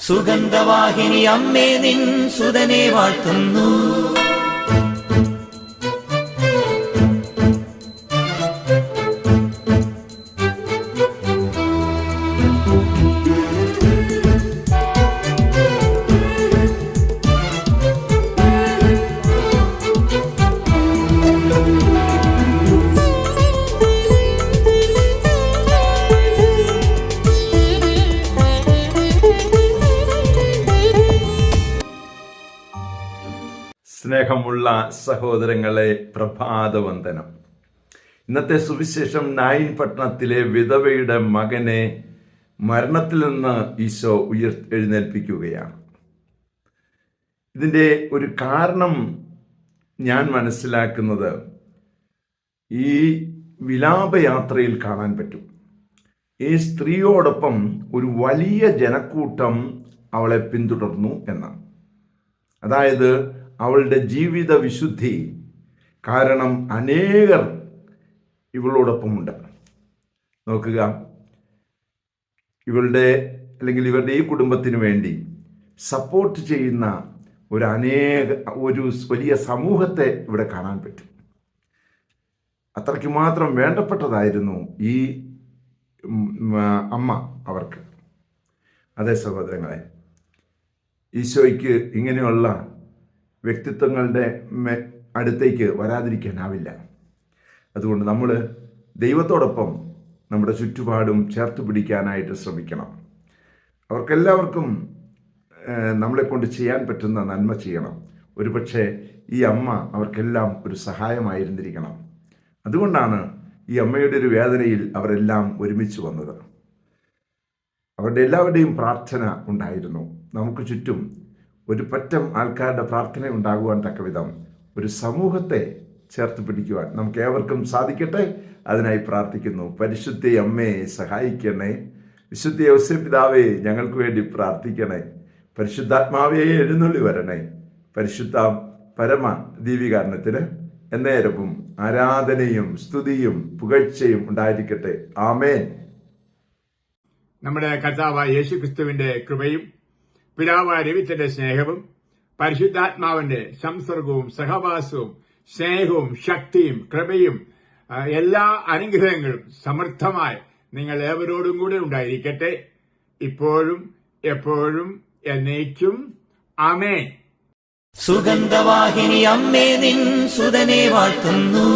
സുഗന്ധവാഹിനി അമ്മേ നിൻ സുതനെ വാഴ്ത്തുന്നു. സ്നേഹമുള്ള സഹോദരങ്ങളെ, പ്രഭാതവന്ദനം. ഇന്നത്തെ സുവിശേഷം നായിൻ പട്ടണത്തിലെ വിധവയുടെ മകനെ മരണത്തിൽ നിന്ന് ഈശോ എഴുന്നേൽപ്പിക്കുകയാണ്. ഇതിൻ്റെ ഒരു കാരണം ഞാൻ മനസ്സിലാക്കുന്നത് ഈ വിലാപയാത്രയിൽ കാണാൻ പറ്റും. ഈ സ്ത്രീയോടൊപ്പം ഒരു വലിയ ജനക്കൂട്ടം അവളെ പിന്തുടർന്നു എന്നാണ്. അതായത് അവളുടെ ജീവിത വിശുദ്ധി കാരണം അനേകർ ഇവളോടൊപ്പമുണ്ട്. നോക്കുക, ഇവരുടെ ഈ കുടുംബത്തിന് വേണ്ടി സപ്പോർട്ട് ചെയ്യുന്ന ഒരു വലിയ സമൂഹത്തെ ഇവിടെ കാണാൻ പറ്റും. അത്രയ്ക്ക് മാത്രം വേണ്ടപ്പെട്ടതായിരുന്നു ഈ അമ്മ അവർക്ക്. അതേ സഹോദരങ്ങളെ, ഈശോയ്ക്ക് ഇങ്ങനെയുള്ള വ്യക്തിത്വങ്ങളുടെ അടുത്തേക്ക് വരാതിരിക്കാനാവില്ല. അതുകൊണ്ട് നമ്മൾ ദൈവത്തോടൊപ്പം നമ്മുടെ ചുറ്റുപാടും ചേർത്ത് പിടിക്കാനായിട്ട് ശ്രമിക്കണം. അവർക്കെല്ലാവർക്കും നമ്മളെക്കൊണ്ട് ചെയ്യാൻ പറ്റുന്ന നന്മ ചെയ്യണം. ഒരുപക്ഷെ ഈ അമ്മ അവർക്കെല്ലാം ഒരു സഹായമായിരുന്നിരിക്കണം. അതുകൊണ്ടാണ് ഈ അമ്മയുടെ ഒരു വേദനയിൽ അവരെല്ലാം ഒരുമിച്ച് വന്നത്. അവരുടെ എല്ലാവരുടെയും പ്രാർത്ഥന ഉണ്ടായിരുന്നു. നമുക്ക് ചുറ്റും ഒരു പറ്റം ആൾക്കാരുടെ പ്രാർത്ഥന ഉണ്ടാകുവാൻ തക്കവിധം ഒരു സമൂഹത്തെ ചേർത്ത് പിടിക്കുവാൻ നമുക്ക് ഏവർക്കും സാധിക്കട്ടെ. അതിനായി പ്രാർത്ഥിക്കുന്നു. പരിശുദ്ധ അമ്മയെ സഹായിക്കണേ. വിശുദ്ധ ഔസേപ്പ് പിതാവേ, ഞങ്ങൾക്ക് വേണ്ടി പ്രാർത്ഥിക്കണേ. പരിശുദ്ധാത്മാവേ, എഴുന്നള്ളി വരണേ. പരിശുദ്ധ പരമ ദീപികാരണത്തിന് എന്നേരവും ആരാധനയും സ്തുതിയും പുകഴ്ചയും ഉണ്ടായിരിക്കട്ടെ. ആമേൻ. നമ്മുടെ കർത്താവായ യേശുക്രിസ്തുവിന്റെ കൃപയും പിതാവായ ദൈവത്തിന്റെ സ്നേഹവും പരിശുദ്ധാത്മാവിന്റെ സംസർഗവും സഹവാസവും സ്നേഹവും ശക്തിയും കൃപയും എല്ലാ അനുഗ്രഹങ്ങളും സമൃദ്ധമായി നിങ്ങൾ ഏവരോടും കൂടെ ഉണ്ടായിരിക്കട്ടെ, ഇപ്പോഴും എപ്പോഴും എന്നേക്കും. ആമേൻ. സുഗന്ധവാഹിനി അമ്മേ നിൻ സുതനെ വാഴ്ത്തുന്നു.